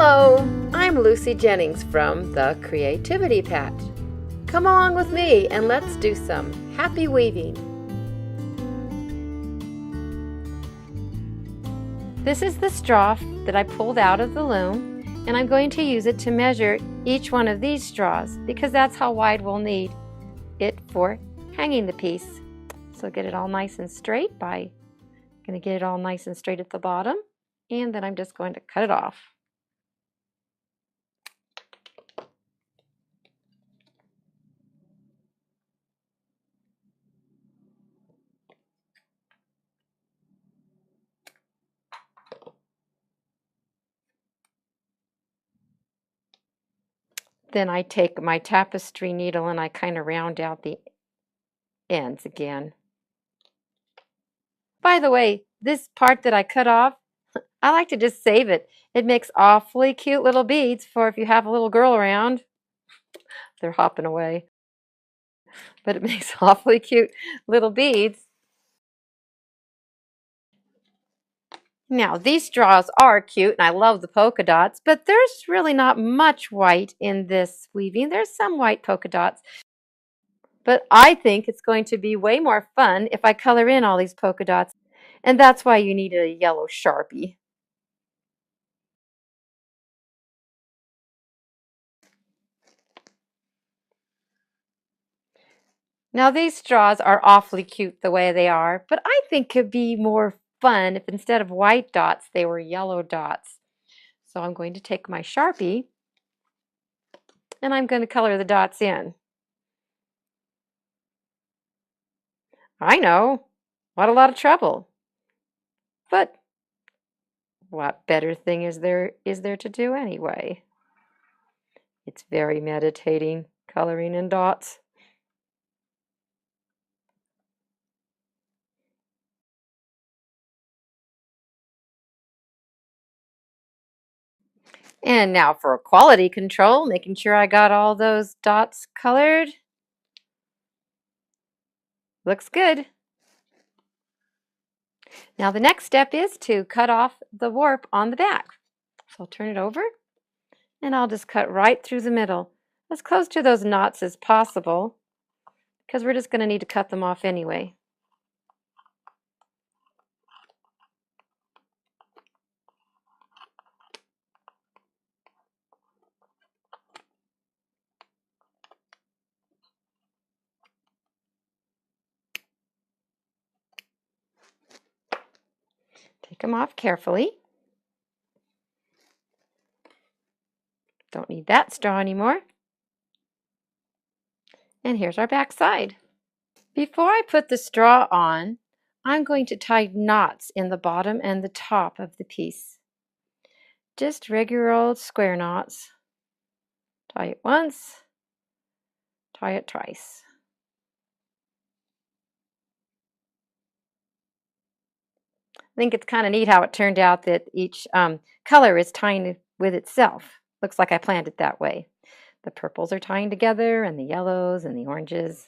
Hello, I'm Lucy Jennings from the Creativity Patch. Come along with me and let's do some happy weaving. This is the straw that I pulled out of the loom, and I'm going to use it to measure each one of these straws because that's how wide we'll need it for hanging the piece. So get it all nice and straight by going to get it all nice and straight at the bottom, and then I'm just going to cut it off. Then I take my tapestry needle and I kind of round out the ends again. By the way, this part that I cut off, I like to just save it. It makes awfully cute little beads for if you have a little girl around. They're hopping away. But it makes awfully cute little beads. Now, these straws are cute, and I love the polka dots, but there's really not much white in this weaving. There's some white polka dots, but I think it's going to be way more fun if I color in all these polka dots, and that's why you need a yellow Sharpie. Now, these straws are awfully cute the way they are, but I think it could be more fun if instead of white dots, they were yellow dots. So I'm going to take my Sharpie and I'm going to color the dots in. I know, what a lot of trouble. But what better thing is there to do anyway? It's very meditating, coloring in dots. And now for quality control, making sure I got all those dots colored. Looks good. Now the next step is to cut off the warp on the back. So I'll turn it over and I'll just cut right through the middle, as close to those knots as possible, because we're just going to need to cut them off anyway. Take them off carefully. Don't need that straw anymore. And here's our back side. Before I put the straw on, I'm going to tie knots in the bottom and the top of the piece. Just regular old square knots. Tie it once, tie it twice. I think it's kind of neat how it turned out that each color is tying with itself. Looks like I planned it that way. The purples are tying together and the yellows and the oranges.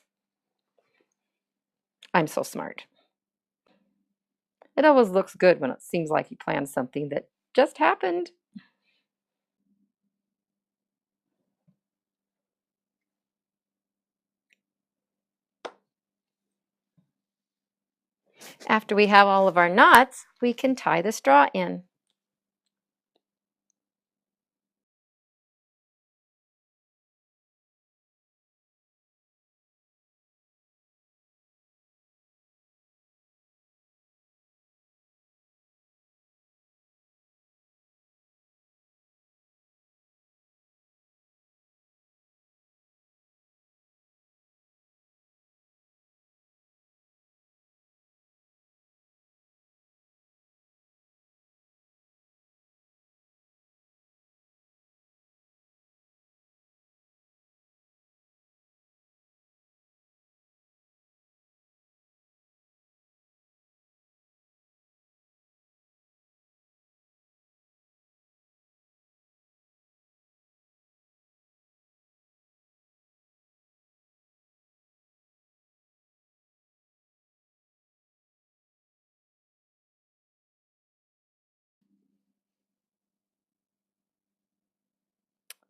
I'm so smart. It always looks good when it seems like you planned something that just happened. After we have all of our knots, we can tie the straw in.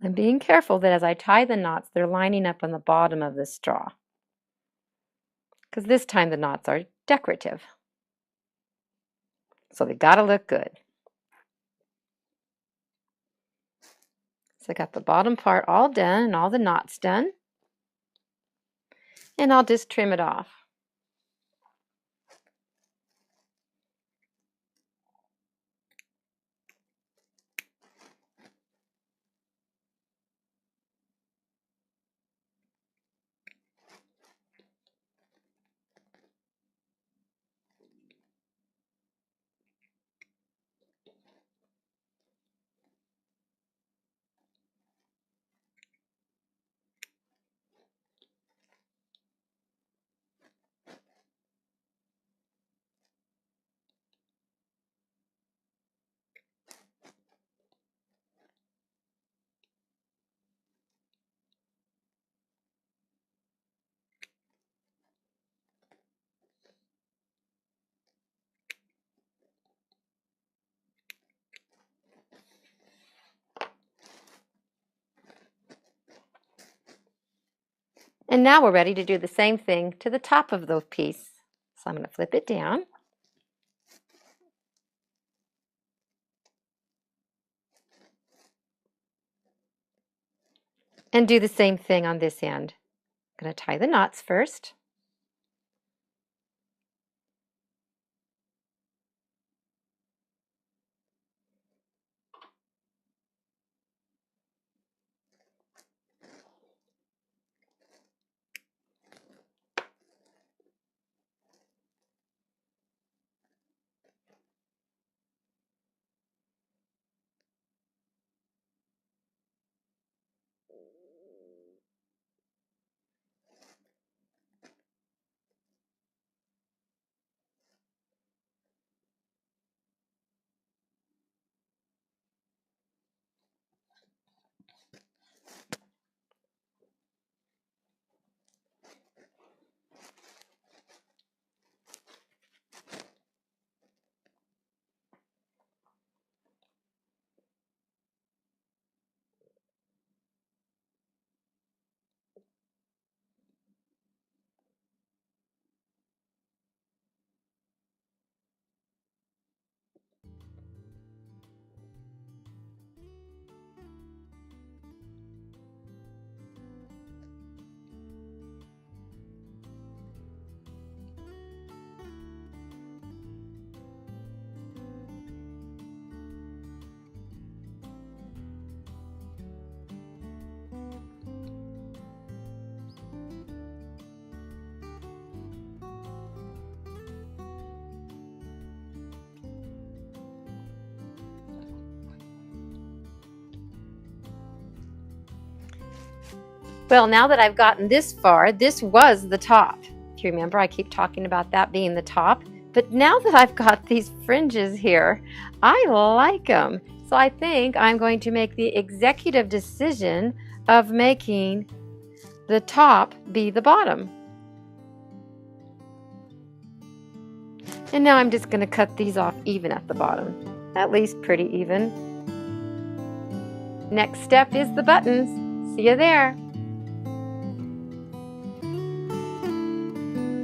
I'm being careful that as I tie the knots, they're lining up on the bottom of the straw, because this time the knots are decorative. So they gotta look good. So I got the bottom part all done and all the knots done. And I'll just trim it off. And now we're ready to do the same thing to the top of the piece. So I'm going to flip it down. And do the same thing on this end. I'm going to tie the knots first. Well, now that I've gotten this far, this was the top. If you remember, I keep talking about that being the top. But now that I've got these fringes here, I like them. So I think I'm going to make the executive decision of making the top be the bottom. And now I'm just going to cut these off even at the bottom, at least pretty even. Next step is the buttons. See you there.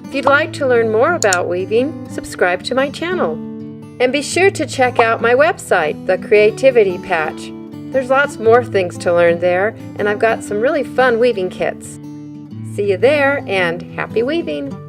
If you'd like to learn more about weaving, subscribe to my channel. And be sure to check out my website, The Creativity Patch. There's lots more things to learn there, and I've got some really fun weaving kits. See you there, and happy weaving!